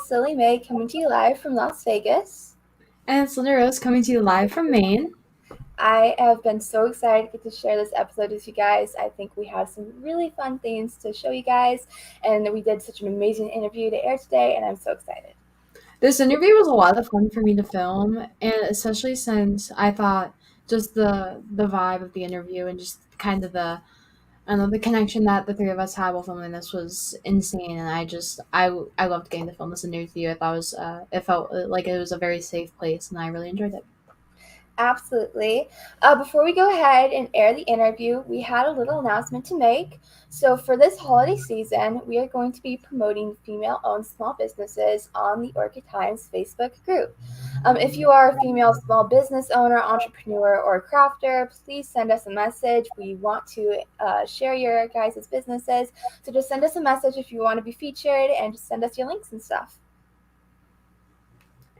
it's Lily Mae coming to you live from Las Vegas. And it's LindaRose coming to you live from Maine. I have been so excited to get to share this episode with you guys. I think we have some really fun things to show you guys, and we did such an amazing interview to air today, and I'm so excited. This interview was a lot of fun for me to film, and especially since I thought just the vibe of the interview and just kind of the connection that the three of us had while filming this was insane, and I loved getting to film this interview. I thought it felt like it was a very safe place, and I really enjoyed it. Absolutely. Before we go ahead and air the interview, we had a little announcement to make. So for this holiday season, we are going to be promoting female-owned small businesses on the Orchid Times Facebook group. If you are a female small business owner, entrepreneur, or crafter, please send us a message. We want to share your guys' businesses. So just send us a message if you want to be featured, and just send us your links and stuff.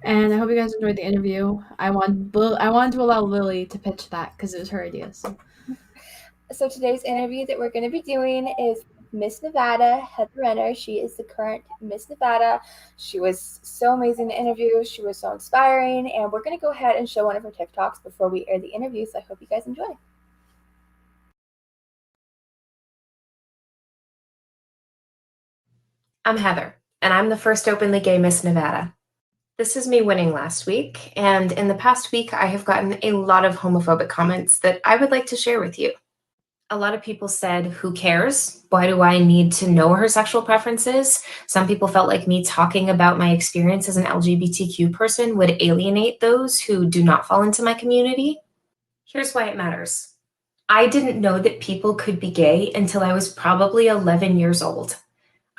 And I hope you guys enjoyed the interview. I wanted to allow Lilly to pitch that because it was her idea. So today's interview that we're going to be doing is Miss Nevada, Heather Renner. She is the current Miss Nevada. She was so amazing to interview. She was so inspiring. And we're going to go ahead and show one of her TikToks before we air the interview. So I hope you guys enjoy. I'm Heather, and I'm the first openly gay Miss Nevada. This is me winning last week, and in the past week, I have gotten a lot of homophobic comments that I would like to share with you. A lot of people said, who cares? Why do I need to know her sexual preferences? Some people felt like me talking about my experience as an LGBTQ person would alienate those who do not fall into my community. Here's why it matters. I didn't know that people could be gay until I was probably 11 years old.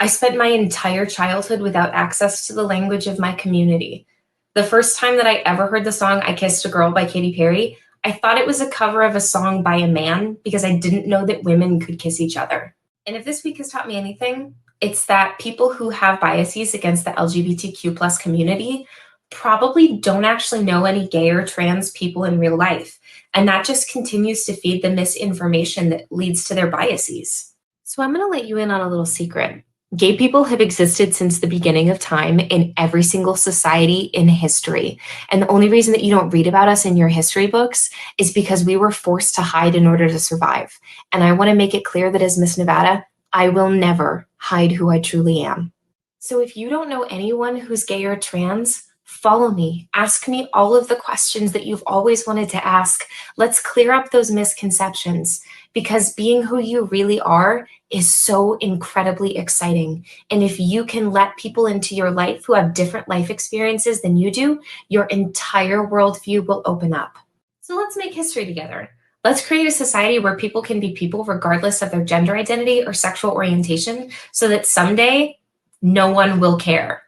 I spent my entire childhood without access to the language of my community. The first time that I ever heard the song I Kissed a Girl by Katy Perry, I thought it was a cover of a song by a man because I didn't know that women could kiss each other. And if this week has taught me anything, it's that people who have biases against the LGBTQ plus community probably don't actually know any gay or trans people in real life. And that just continues to feed the misinformation that leads to their biases. So I'm going to let you in on a little secret. Gay people have existed since the beginning of time in every single society in history. And the only reason that you don't read about us in your history books is because we were forced to hide in order to survive. And I want to make it clear that as Miss Nevada, I will never hide who I truly am. So if you don't know anyone who's gay or trans, follow me. Ask me all of the questions that you've always wanted to ask. Let's clear up those misconceptions, because being who you really are is so incredibly exciting. And if you can let people into your life who have different life experiences than you do, your entire worldview will open up. So let's make history together. Let's create a society where people can be people regardless of their gender identity or sexual orientation, so that someday no one will care.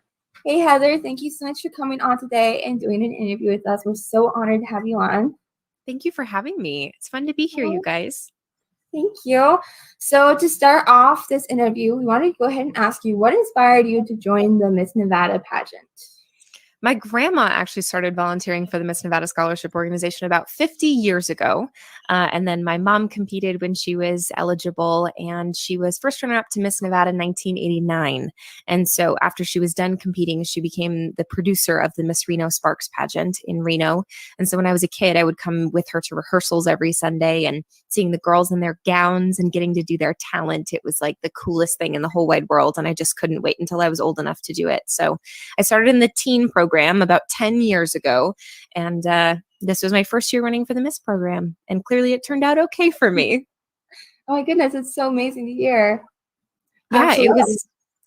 Hey, Heather, thank you so much for coming on today and doing an interview with us. We're so honored to have you on. Thank you for having me. It's fun to be here, you guys. Thank you. So to start off this interview, we want to go ahead and ask you, what inspired you to join the Miss Nevada pageant? My grandma actually started volunteering for the Miss Nevada Scholarship Organization about 50 years ago. And then my mom competed when she was eligible, and she was first runner-up to Miss Nevada in 1989. And so after she was done competing, she became the producer of the Miss Reno Sparks pageant in Reno. And so when I was a kid, I would come with her to rehearsals every Sunday, and seeing the girls in their gowns and getting to do their talent, it was like the coolest thing in the whole wide world. And I just couldn't wait until I was old enough to do it. So I started in the teen program about 10 years ago. And this was my first year running for the Miss program. And clearly it turned out okay for me. Oh my goodness, it's so amazing to hear. Yeah, Absolutely.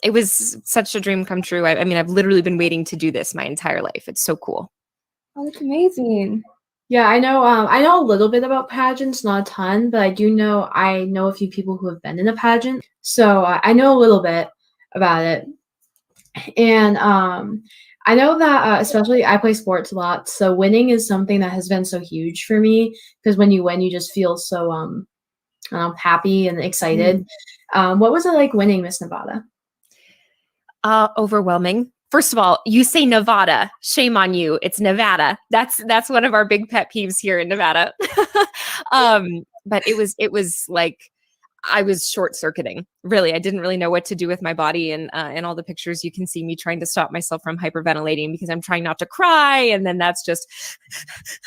it was such a dream come true. I mean, I've literally been waiting to do this my entire life. It's so cool. Oh, that's amazing. Yeah, I know a little bit about pageants, not a ton, but I know a few people who have been in a pageant. So I know a little bit about it. And I know that especially I play sports a lot, so winning is something that has been so huge for me, because when you win, you just feel so happy and excited. What was it like winning Miss Nevada? Overwhelming. First of all, you say Nevada. Shame on you. It's Nevada. That's one of our big pet peeves here in Nevada. But it was like, I was short circuiting. Really, I didn't really know what to do with my body, and in all the pictures, you can see me trying to stop myself from hyperventilating because I'm trying not to cry, and then that's just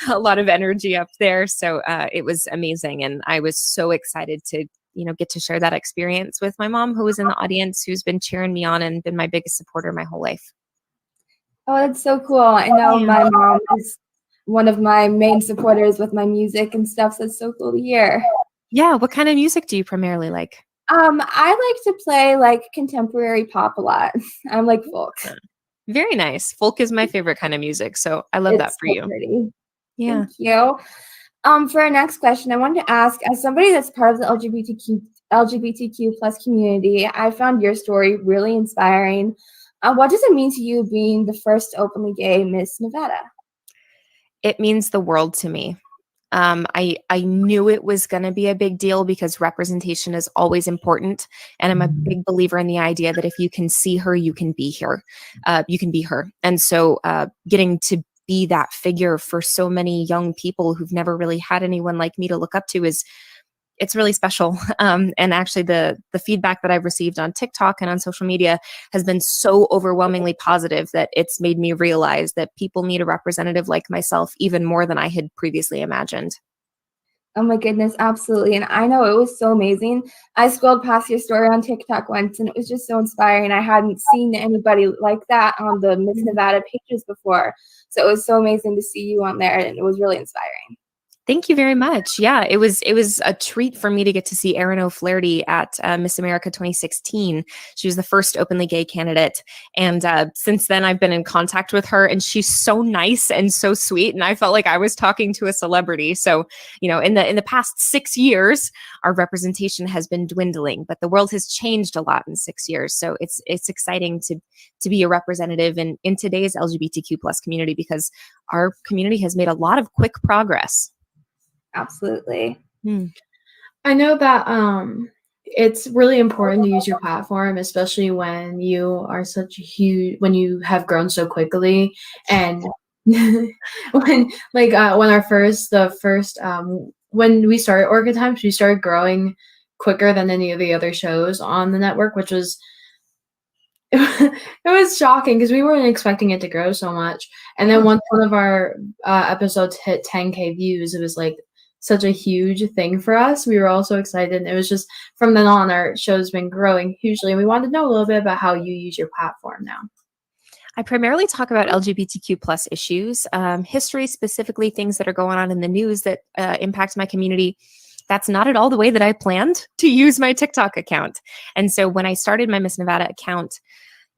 a lot of energy up there. So it was amazing, and I was so excited to get to share that experience with my mom, who was in the audience, who's been cheering me on and been my biggest supporter my whole life. Oh, that's so cool. I know my mom is one of my main supporters with my music and stuff, so it's so cool to hear. Yeah, what kind of music do you primarily like? I like to play like contemporary pop a lot. I'm like folk. Very nice. Folk is my favorite kind of music, so I love that for so you. Pretty. Yeah. Thank you. For our next question, I wanted to ask, as somebody that's part of the LGBTQ plus community, I found your story really inspiring. What does it mean to you being the first openly gay Miss Nevada? It means the world to me. I knew it was going to be a big deal because representation is always important. And I'm a big believer in the idea that if you can see her, you can be here. You can be her. And so getting to be that figure for so many young people who've never really had anyone like me to look up to it's really special. And actually the feedback that I've received on TikTok and on social media has been so overwhelmingly positive that it's made me realize that people need a representative like myself even more than I had previously imagined. Oh my goodness, absolutely. And I know it was so amazing. I scrolled past your story on TikTok once and it was just so inspiring. I hadn't seen anybody like that on the Miss Nevada pages before. So it was so amazing to see you on there and it was really inspiring. Thank you very much. Yeah, it was a treat for me to get to see Erin O'Flaherty at Miss America 2016. She was the first openly gay candidate. And since then, I've been in contact with her, and she's so nice and so sweet. And I felt like I was talking to a celebrity. So, in the past 6 years, our representation has been dwindling, but the world has changed a lot in 6 years. So it's exciting to be a representative in today's LGBTQ plus community because our community has made a lot of quick progress. Absolutely. I know that it's really important to use your platform, especially when you are when you have grown so quickly, and when when we started Orchid Times, we started growing quicker than any of the other shows on the network, which was it was shocking because we weren't expecting it to grow so much. And then once one of our episodes hit 10K views, it was like such a huge thing for us. We were all so excited. And it was just from then on, our show's been growing hugely. And we wanted to know a little bit about how you use your platform now. I primarily talk about LGBTQ plus issues, history, specifically things that are going on in the news that impact my community. That's not at all the way that I planned to use my TikTok account. And so when I started my Miss Nevada account,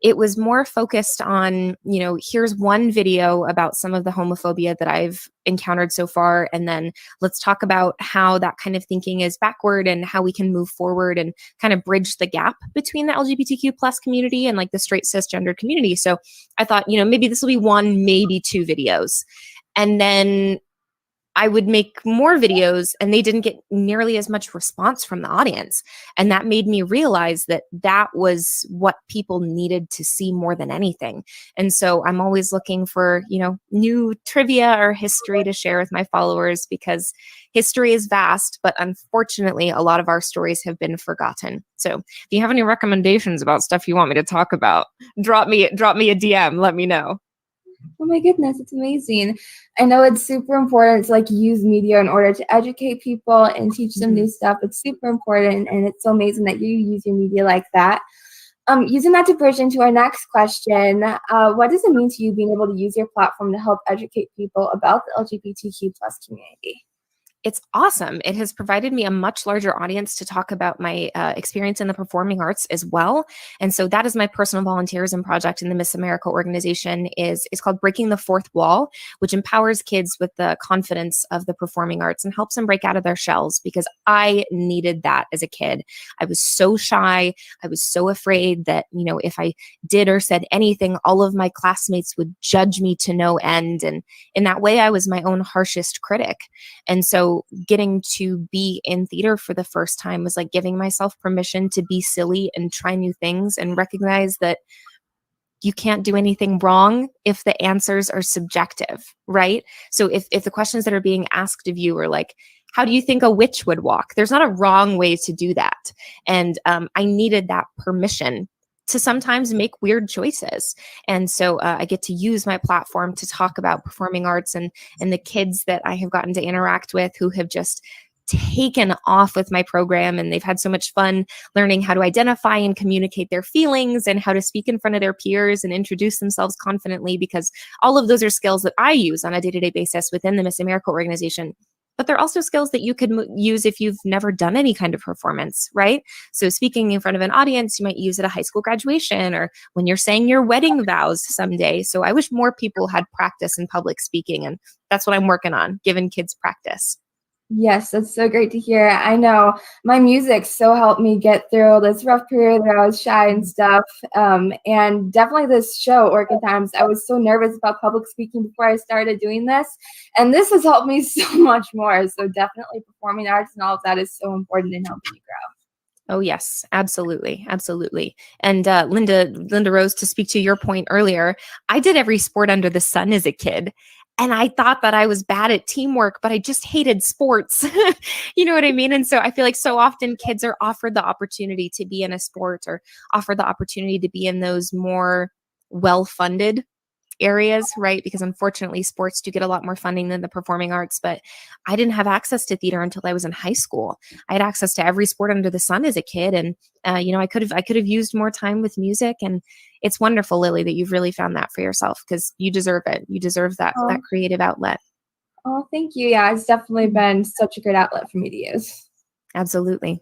it was more focused on, here's one video about some of the homophobia that I've encountered so far. And then let's talk about how that kind of thinking is backward and how we can move forward and kind of bridge the gap between the LGBTQ plus community and like the straight cisgender community. So I thought, maybe this will be one, maybe 2 videos. And then I would make more videos and they didn't get nearly as much response from the audience. And that made me realize that that was what people needed to see more than anything. And so I'm always looking for, new trivia or history to share with my followers because history is vast, but unfortunately, a lot of our stories have been forgotten. So if you have any recommendations about stuff you want me to talk about, drop me a DM, let me know. Oh my goodness, it's amazing. I know it's super important to use media in order to educate people and teach them new stuff. It's super important and it's so amazing that you use your media like that. Using that to bridge into our next question, what does it mean to you being able to use your platform to help educate people about the LGBTQ plus community? It's awesome. It has provided me a much larger audience to talk about my experience in the performing arts as well. And so that is my personal volunteerism project in the Miss America organization is called Breaking the Fourth Wall, which empowers kids with the confidence of the performing arts and helps them break out of their shells because I needed that as a kid. I was so shy. I was so afraid that, if I did or said anything, all of my classmates would judge me to no end. And in that way, I was my own harshest critic. And so getting to be in theater for the first time was like giving myself permission to be silly and try new things and recognize that you can't do anything wrong if the answers are subjective, right? So if the questions that are being asked of you are like, how do you think a witch would walk? There's not a wrong way to do that. And I needed that permission to sometimes make weird choices. And so I get to use my platform to talk about performing arts, and the kids that I have gotten to interact with who have just taken off with my program, and they've had so much fun learning how to identify and communicate their feelings and how to speak in front of their peers and introduce themselves confidently, because all of those are skills that I use on a day-to-day basis within the Miss America organization. But they're also skills that you could use if you've never done any kind of performance, right? So speaking in front of an audience, you might use at a high school graduation or when you're saying your wedding vows someday. So I wish more people had practice in public speaking, and that's what I'm working on, giving kids practice. Yes, that's so great to hear. I know my music so helped me get through this rough period where I was shy and stuff. And definitely this show, Orchid Times, I was so nervous about public speaking before I started doing this. And this has helped me so much more. So definitely performing arts and all of that is so important in helping you grow. Oh, yes, absolutely. Absolutely. And LindaRose, to speak to your point earlier, I did every sport under the sun as a kid. And I thought that I was bad at teamwork, but I just hated sports. You know what I mean? And so I feel like so often kids are offered the opportunity to be in a sport or offered the opportunity to be in those more well-funded areas, right? Because unfortunately, sports do get a lot more funding than the performing arts. But I didn't have access to theater until I was in high school. I had access to every sport under the sun as a kid, and I could have used more time with music. And it's wonderful, Lily, that you've really found that for yourself, because you deserve it. You deserve that creative outlet. Oh, thank you. Yeah, it's definitely been such a great outlet for me to use. Absolutely.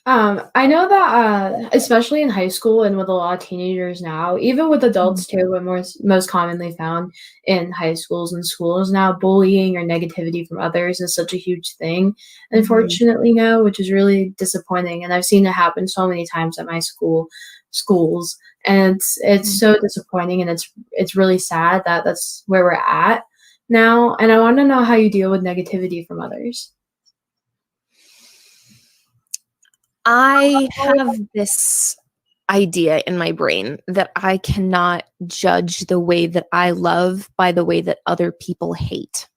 I know that especially in high school and with a lot of teenagers now, even with adults too, but most commonly found in high schools and schools now, bullying or negativity from others is such a huge thing, unfortunately now, which is really disappointing. And I've seen it happen so many times at my schools, and it's so disappointing, and it's really sad that that's where we're at now. And I want to know how you deal with negativity from others. I have this idea in my brain that I cannot judge the way that I love by the way that other people hate.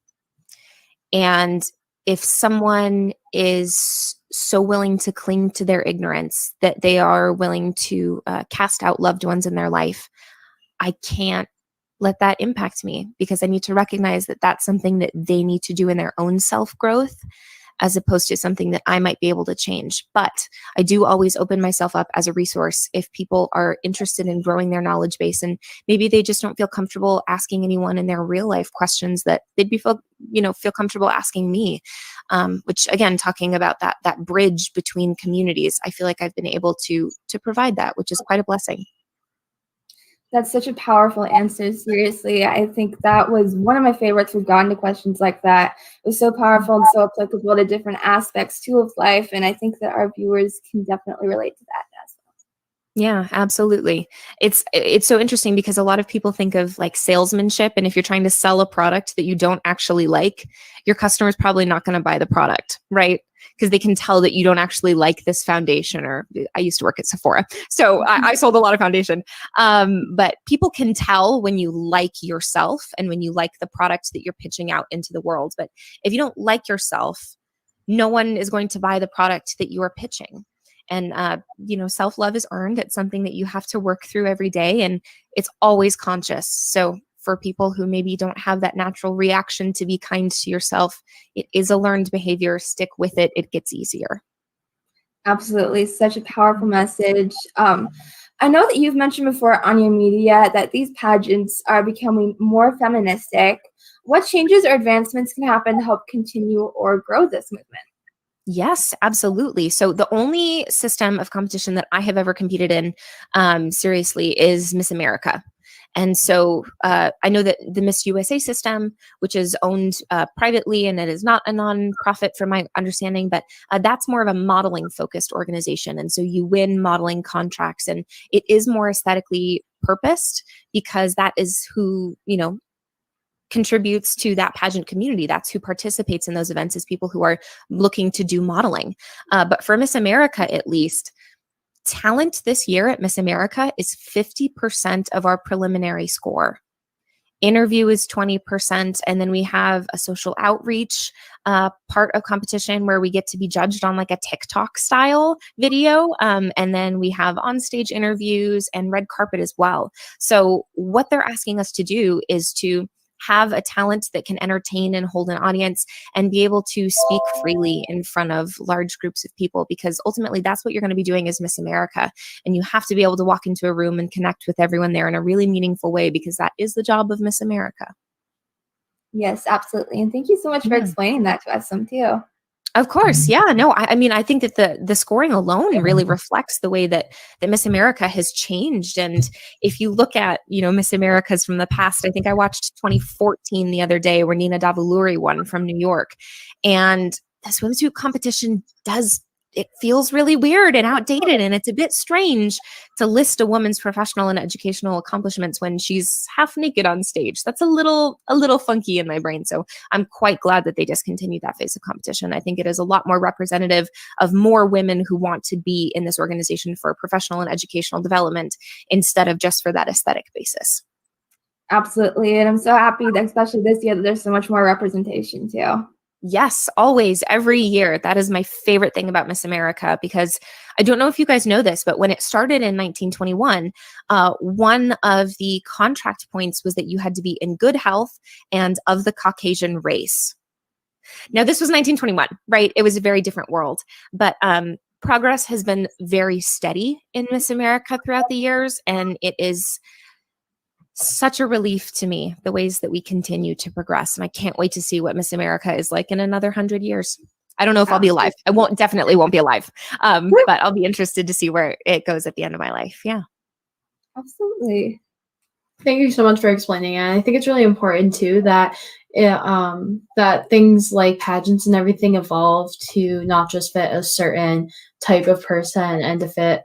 And if someone is so willing to cling to their ignorance that they are willing to cast out loved ones in their life, I can't let that impact me, because I need to recognize that that's something that they need to do in their own self-growth, as opposed to something that I might be able to change. But I do always open myself up as a resource if people are interested in growing their knowledge base, and maybe they just don't feel comfortable asking anyone in their real life questions that they'd feel comfortable asking me. Which again, talking about that bridge between communities, I feel like I've been able to provide that, which is quite a blessing. That's such a powerful answer. Seriously, I think that was one of my favorites. We've gotten to questions like that. It was so powerful and so applicable to different aspects too of life. And I think that our viewers can definitely relate to that as well. Yeah, absolutely. It's so interesting because a lot of people think of like salesmanship, and if you're trying to sell a product that you don't actually like, your customer's probably not going to buy the product, right? Because they can tell that you don't actually like this foundation. Or I used to work at Sephora, so I sold a lot of foundation. But people can tell when you like yourself and when you like the product that you're pitching out into the world. But if you don't like yourself, no one is going to buy the product that you are pitching. And, self-love is earned. It's something that you have to work through every day, and it's always conscious. So for people who maybe don't have that natural reaction to be kind to yourself, it is a learned behavior. Stick with it. It gets easier. Absolutely. Such a powerful message. I know that you've mentioned before on your media that these pageants are becoming more feministic. What changes or advancements can happen to help continue or grow this movement? Yes, absolutely. So the only system of competition that I have ever competed in, seriously, is Miss America. And so I know that the Miss USA system, which is owned privately, and it is not a nonprofit from my understanding, but that's more of a modeling focused organization. And so you win modeling contracts, and it is more aesthetically purposed because that is who, contributes to that pageant community. That's who participates in those events, is people who are looking to do modeling. But for Miss America, at least, talent this year at Miss America is 50% of our preliminary score. Interview is 20%. And then we have a social outreach part of competition where we get to be judged on like a TikTok style video. And then we have on-stage interviews and red carpet as well. So what they're asking us to do is to have a talent that can entertain and hold an audience and be able to speak freely in front of large groups of people, because ultimately that's what you're going to be doing as Miss America. And you have to be able to walk into a room and connect with everyone there in a really meaningful way, because that is the job of Miss America. Yes, absolutely. And thank you so much for explaining that to us some too. Of course. Yeah, no, I mean, I think that the scoring alone really reflects the way that Miss America has changed. And if you look at, Miss Americas from the past, I think I watched 2014 the other day where Nina Davuluri won from New York. And the swimsuit competition it feels really weird and outdated, and it's a bit strange to list a woman's professional and educational accomplishments when she's half naked on stage. That's a little funky in my brain. So I'm quite glad that they discontinued that phase of competition. I think it is a lot more representative of more women who want to be in this organization for professional and educational development instead of just for that aesthetic basis. Absolutely. And I'm so happy that especially this year that there's so much more representation too. Yes, always, every year. That is my favorite thing about Miss America, because I don't know if you guys know this, but when it started in 1921, one of the contract points was that you had to be in good health and of the Caucasian race. Now, this was 1921, right? It was a very different world, but progress has been very steady in Miss America throughout the years, and it is such a relief to me, the ways that we continue to progress. And I can't wait to see what Miss America is like in another 100 years. I don't know if I'll be alive. I definitely won't be alive. But I'll be interested to see where it goes at the end of my life. Yeah. Absolutely. Thank you so much for explaining it. I think it's really important too that that things like pageants and everything evolve to not just fit a certain type of person and to fit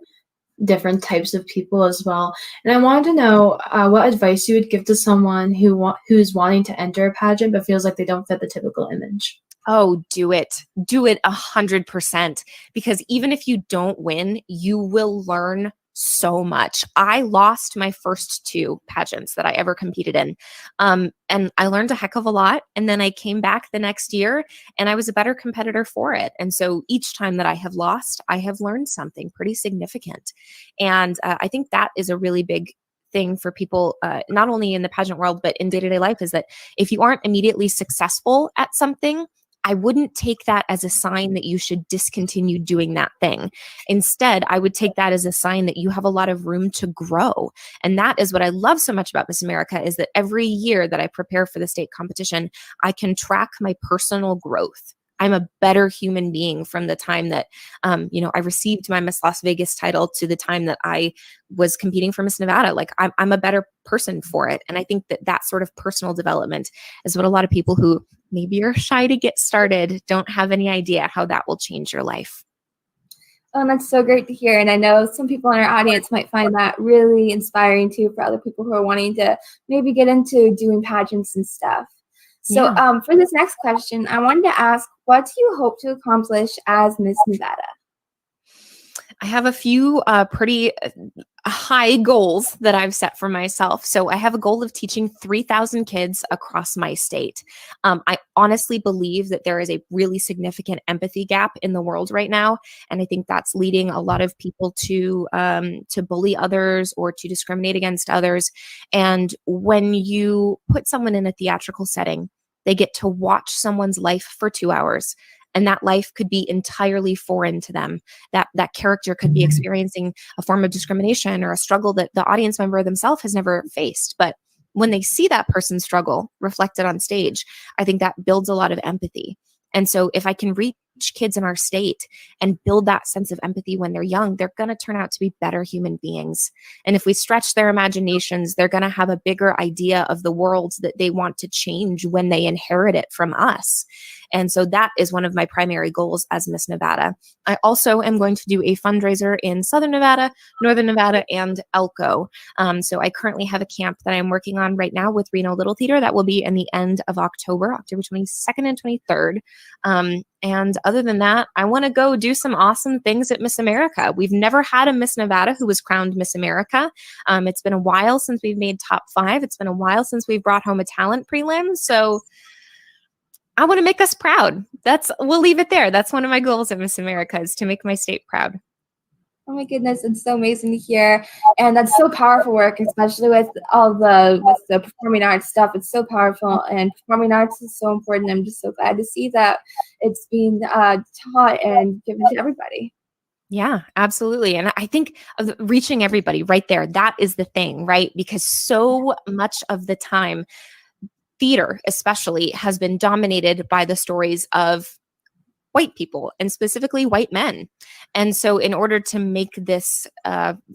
different types of people as well. And I wanted to know what advice you would give to someone who's wanting to enter a pageant but feels like they don't fit the typical image. Oh, do it. Do it 100%. Because even if you don't win, you will learn so much. I lost my first 2 pageants that I ever competed in. And I learned a heck of a lot. And then I came back the next year and I was a better competitor for it. And so each time that I have lost, I have learned something pretty significant. And I think that is a really big thing for people, not only in the pageant world, but in day-to-day life, is that if you aren't immediately successful at something, I wouldn't take that as a sign that you should discontinue doing that thing. Instead, I would take that as a sign that you have a lot of room to grow. And that is what I love so much about Miss America, is that every year that I prepare for the state competition, I can track my personal growth. I'm a better human being from the time that, I received my Miss Las Vegas title to the time that I was competing for Miss Nevada. Like I'm a better person for it. And I think that sort of personal development is what a lot of people who maybe are shy to get started don't have any idea how that will change your life. Oh, and that's so great to hear. And I know some people in our audience might find that really inspiring too, for other people who are wanting to maybe get into doing pageants and stuff. So for this next question, I wanted to ask, what do you hope to accomplish as Miss Nevada? I have a few pretty high goals that I've set for myself. So I have a goal of teaching 3,000 kids across my state. I honestly believe that there is a really significant empathy gap in the world right now. And I think that's leading a lot of people to bully others or to discriminate against others. And when you put someone in a theatrical setting, they get to watch someone's life for 2 hours. And that life could be entirely foreign to them. That character could be experiencing a form of discrimination or a struggle that the audience member themselves has never faced. But when they see that person's struggle reflected on stage, I think that builds a lot of empathy. And so if I can reach kids in our state and build that sense of empathy when they're young, they're going to turn out to be better human beings. And if we stretch their imaginations, they're going to have a bigger idea of the world that they want to change when they inherit it from us. And so that is one of my primary goals as Miss Nevada. I also am going to do a fundraiser in Southern Nevada, Northern Nevada, and Elko. So I currently have a camp that I'm working on right now with Reno Little Theater that will be in the end of October 22nd and 23rd. And other than that, I want to go do some awesome things at Miss America. We've never had a Miss Nevada who was crowned Miss America. It's been a while since we've made top 5. It's been a while since we've brought home a talent prelim. So I want to make us proud. We'll leave it there. That's one of my goals at Miss America, is to make my state proud. Oh my goodness, it's so amazing to hear. And that's so powerful work, especially with the performing arts stuff. It's so powerful, and performing arts is so important. I'm just so glad to see that it's being taught and given to everybody. Yeah, absolutely. And I think reaching everybody right there, that is the thing, right? Because so much of the time, theater especially has been dominated by the stories of white people, and specifically white men. And so in order to make this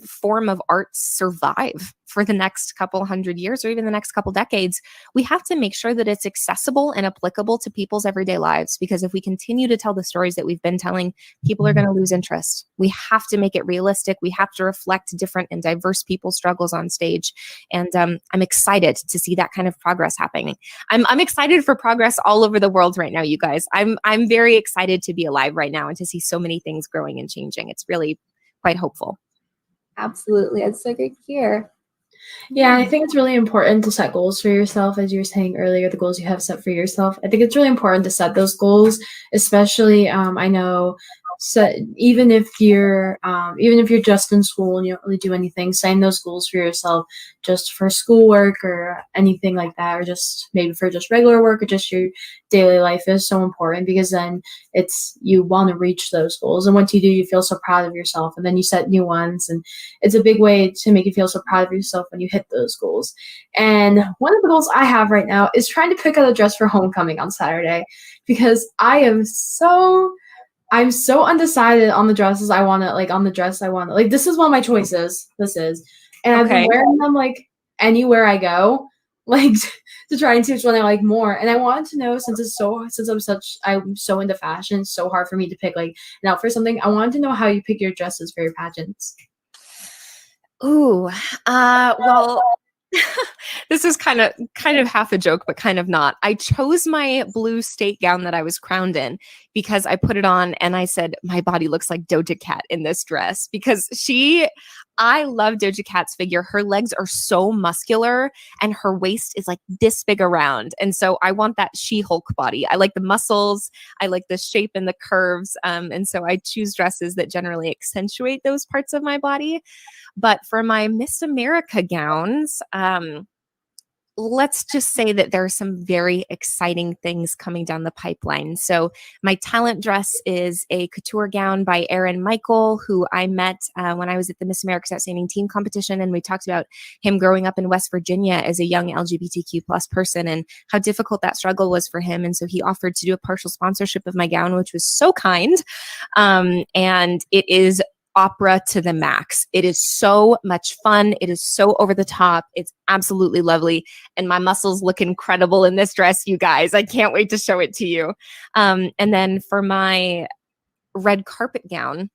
form of art survive for the next couple hundred years, or even the next couple decades, we have to make sure that it's accessible and applicable to people's everyday lives. Because if we continue to tell the stories that we've been telling, people are going to lose interest. We have to make it realistic. We have to reflect different and diverse people's struggles on stage. And I'm excited to see that kind of progress happening. I'm excited for progress all over the world right now, you guys. I'm very excited to be alive right now and to see so many things growing and changing. It's really quite hopeful. Absolutely. It's so great to hear. Yeah, I think it's really important to set goals for yourself, as you were saying earlier, the goals you have set for yourself. I think it's really important to set those goals, especially I know, so even if you're just in school and you don't really do anything, setting those goals for yourself just for schoolwork or anything like that, or just maybe for just regular work or just your daily life is so important, because then you want to reach those goals, and once you do, you feel so proud of yourself, and then you set new ones, and it's a big way to make you feel so proud of yourself when you hit those goals. And one of the goals I have right now is trying to pick out a dress for homecoming on Saturday, because I'm so undecided on the dresses I want to, on the dress I want to, this is one of my choices, and I've been wearing them, anywhere I go, to try and see which one I like more. And I wanted to know, since I'm so into fashion, it's so hard for me to pick, an outfit for something. I wanted to know how you pick your dresses for your pageants. Ooh, well, this is kind of half a joke, but kind of not. I chose my blue state gown that I was crowned in because I put it on and I said, my body looks like Doja Cat in this dress, because I love Doja Cat's figure. Her legs are so muscular and her waist is this big around. And so I want that She-Hulk body. I like the muscles. I like the shape and the curves. And so I choose dresses that generally accentuate those parts of my body. But for my Miss America gowns, let's just say that there are some very exciting things coming down the pipeline. So my talent dress is a couture gown by Aaron Michael, who I met when I was at the Miss America's Outstanding Teen competition. And we talked about him growing up in West Virginia as a young LGBTQ plus person and how difficult that struggle was for him. And so he offered to do a partial sponsorship of my gown, which was so kind. And it is opera to the max. It is so much fun. It is so over the top. It's absolutely lovely. And my muscles look incredible in this dress, you guys. I can't wait to show it to you. And then for my red carpet gown,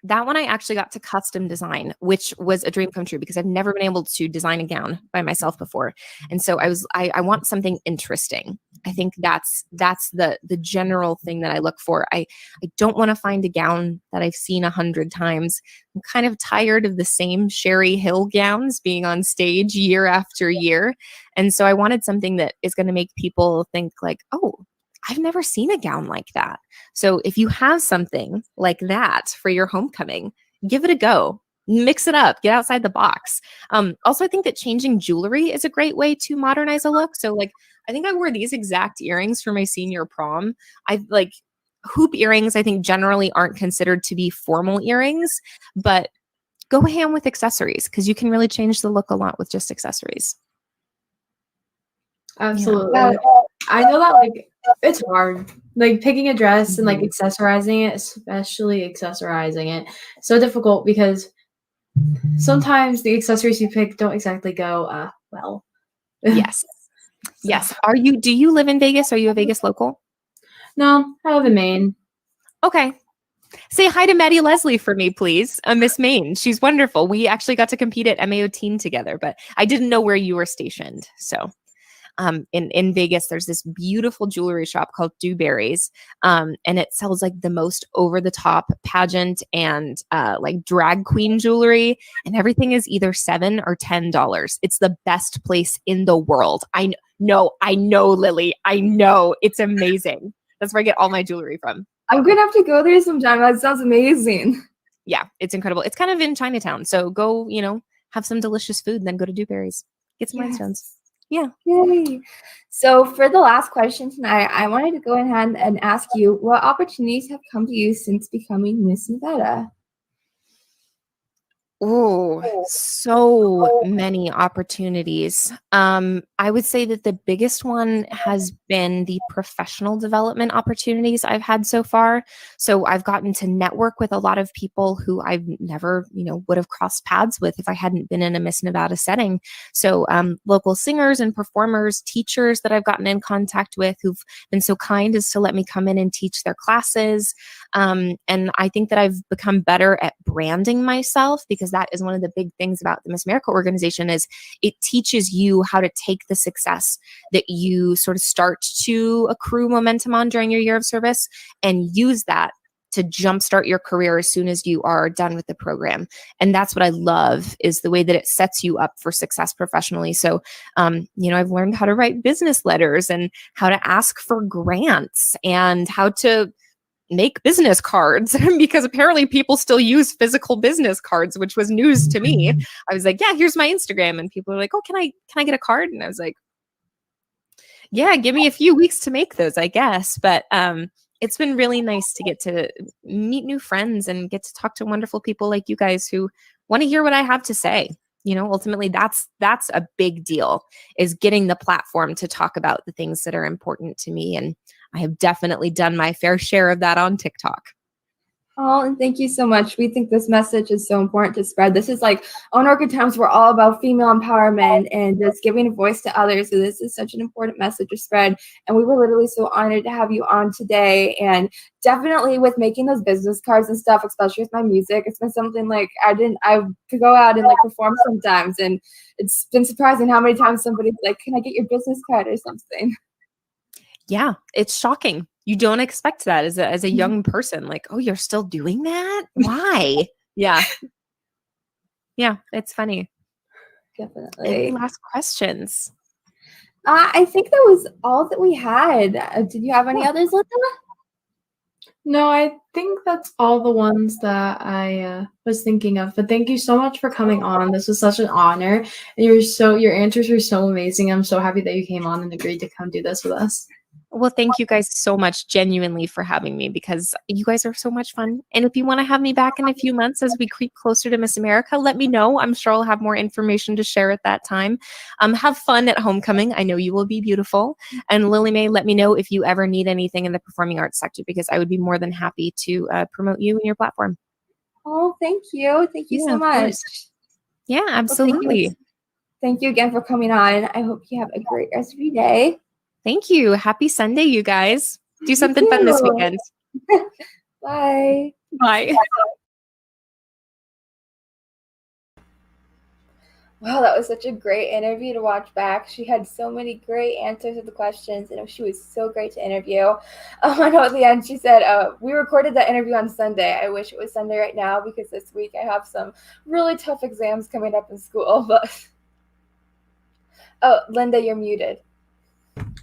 that one I actually got to custom design, which was a dream come true because I've never been able to design a gown by myself before. And so I want something interesting. I think that's the general thing that I look for. I don't want to find a gown that I've seen 100 times. I'm kind of tired of the same Sherry Hill gowns being on stage year after year. And so I wanted something that is going to make people think oh, I've never seen a gown like that. So if you have something like that for your homecoming, give it a go. Mix it up. Get outside the box. Also, I think that changing jewelry is a great way to modernize a look. So I think I wore these exact earrings for my senior prom. Hoop earrings, I think generally aren't considered to be formal earrings, but go ham with accessories because you can really change the look a lot with just accessories. Absolutely. Yeah. I know that it's hard. Picking a dress and accessorizing it, especially accessorizing it, so difficult because sometimes the accessories you pick don't exactly go well. Yes. Yes. Do you live in Vegas? Are you a Vegas local? No, I live in Maine. Okay. Say hi to Maddie Leslie for me, please. Miss Maine. She's wonderful. We actually got to compete at MAO Teen together, but I didn't know where you were stationed. So In Vegas, there's this beautiful jewelry shop called Dewberry's, and it sells like the most over the top pageant and like drag queen jewelry, and everything is either $7 or $10. It's the best place in the world. I know, Lily. I know, it's amazing. That's where I get all my jewelry from. I'm gonna have to go there sometime. That sounds amazing. Yeah, it's incredible. It's kind of in Chinatown, so go, have some delicious food, and then go to Dewberry's, get some rhinestones. Yeah. Yay. So for the last question tonight, I wanted to go ahead and ask you, what opportunities have come to you since becoming Miss Nevada? Oh, so many opportunities. I would say that the biggest one has been the professional development opportunities I've had so far. So I've gotten to network with a lot of people who I've never, would have crossed paths with if I hadn't been in a Miss Nevada setting. So local singers and performers, teachers that I've gotten in contact with who've been so kind as to let me come in and teach their classes. And I think that I've become better at branding myself, because that is one of the big things about the Miss America organization is it teaches you how to take the success that you sort of start to accrue momentum on during your year of service and use that to jumpstart your career as soon as you are done with the program. And that's what I love, is the way that it sets you up for success professionally. So, I've learned how to write business letters and how to ask for grants and how to make business cards, because apparently people still use physical business cards, which was news to me. I was like, yeah, here's my Instagram. And people are like, oh, can I get a card? And I was like, yeah, give me a few weeks to make those, I guess. But it's been really nice to get to meet new friends and get to talk to wonderful people like you guys who want to hear what I have to say. Ultimately that's a big deal, is getting the platform to talk about the things that are important to me. And I have definitely done my fair share of that on TikTok. Oh, and thank you so much. We think this message is so important to spread. This is like, on Orchid Times, we're all about female empowerment and just giving a voice to others. So this is such an important message to spread. And we were literally so honored to have you on today. And definitely with making those business cards and stuff, especially with my music, it's been something like I could go out and like perform sometimes. And it's been surprising how many times somebody's like, can I get your business card or something? Yeah, it's shocking. You don't expect that as a young person, like, oh, you're still doing that? Why? Yeah. Yeah, it's funny. Definitely. Any last questions? I think that was all that we had. Did you have any others, Linda? No, I think that's all the ones that I was thinking of. But thank you so much for coming on. This was such an honor. And your answers were so amazing. I'm so happy that you came on and agreed to come do this with us. Well, thank you guys so much genuinely for having me, because you guys are so much fun. And if you want to have me back in a few months as we creep closer to Miss America, let me know. I'm sure I'll have more information to share at that time. Have fun at homecoming. I know you will be beautiful. And Lily Mae, let me know if you ever need anything in the performing arts sector, because I would be more than happy to promote you and your platform. Oh, thank you. Thank you so much. Yeah, absolutely. Well, thank you again for coming on. I hope you have a great rest of your day. Thank you. Happy Sunday, you guys. Do something fun this weekend. Bye. Bye. Wow, that was such a great interview to watch back. She had so many great answers to the questions, and she was so great to interview. I know at the end she said, we recorded that interview on Sunday. I wish it was Sunday right now, because this week I have some really tough exams coming up in school. But oh, Linda, you're muted.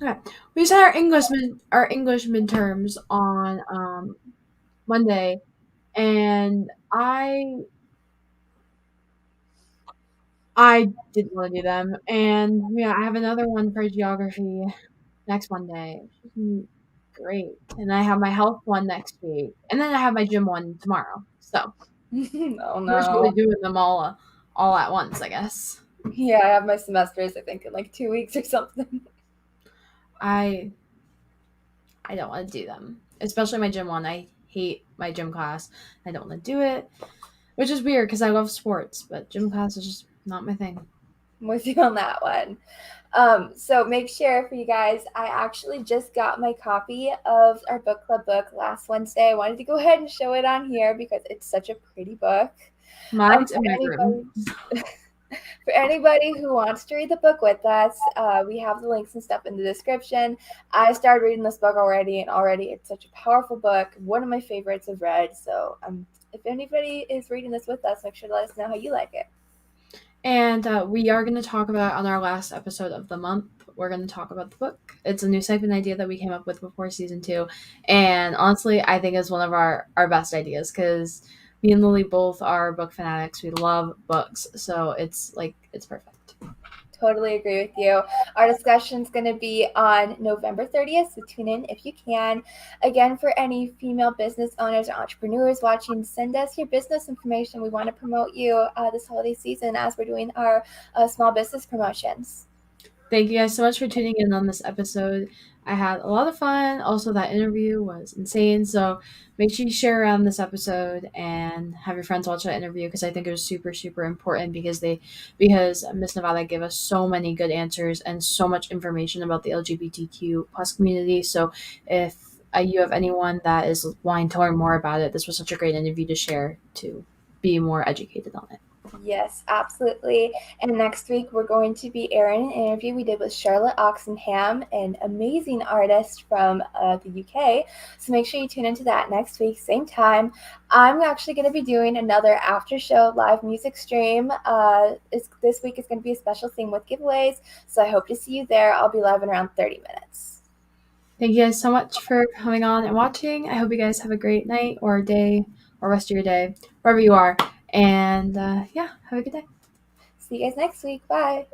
Okay. We just had our English midterms on Monday, and I didn't want to do them. And yeah, I have another one for geography next Monday. Great. And I have my health one next week, and then I have my gym one tomorrow. So oh no, we're just really doing them all at once, I guess. Yeah, I have my semesters, I think, in like 2 weeks or something. I don't want to do them, especially my gym one. I hate my gym class. I don't want to do it, which is weird because I love sports, but gym class is just not my thing. I'm with you on that one. So make sure for you guys, I actually just got my copy of our book club book last Wednesday. I wanted to go ahead and show it on here because it's such a pretty book. Mine's in my room. For anybody who wants to read the book with us, we have the links and stuff in the description. I started reading this book already, and already it's such a powerful book. One of my favorites I've read. So if anybody is reading this with us, make sure to let us know how you like it. And we are going to talk about on our last episode of the month. We're going to talk about the book. It's a new segment idea that we came up with before season 2. And honestly, I think it's one of our best ideas because me and Lily both are book fanatics. We love books. So it's perfect. Totally agree with you. Our discussion is going to be on November 30th, so tune in if you can. Again, for any female business owners or entrepreneurs watching, send us your business information. We want to promote you this holiday season as we're doing our small business promotions. Thank you guys so much for tuning in on this episode. I had a lot of fun. Also, that interview was insane. So make sure you share around this episode and have your friends watch that interview because I think it was super, super important because Miss Nevada gave us so many good answers and so much information about the LGBTQ plus community. So if you have anyone that is wanting to learn more about it, this was such a great interview to share to be more educated on it. Yes, absolutely. And next week, we're going to be airing an interview we did with Charlotte Oxenham, an amazing artist from the UK. So make sure you tune into that next week, same time. I'm actually going to be doing another after show live music stream. This week is going to be a special thing with giveaways. So I hope to see you there. I'll be live in around 30 minutes. Thank you guys so much for coming on and watching. I hope you guys have a great night or day or rest of your day, wherever you are. And have a good day. See you guys next week. Bye.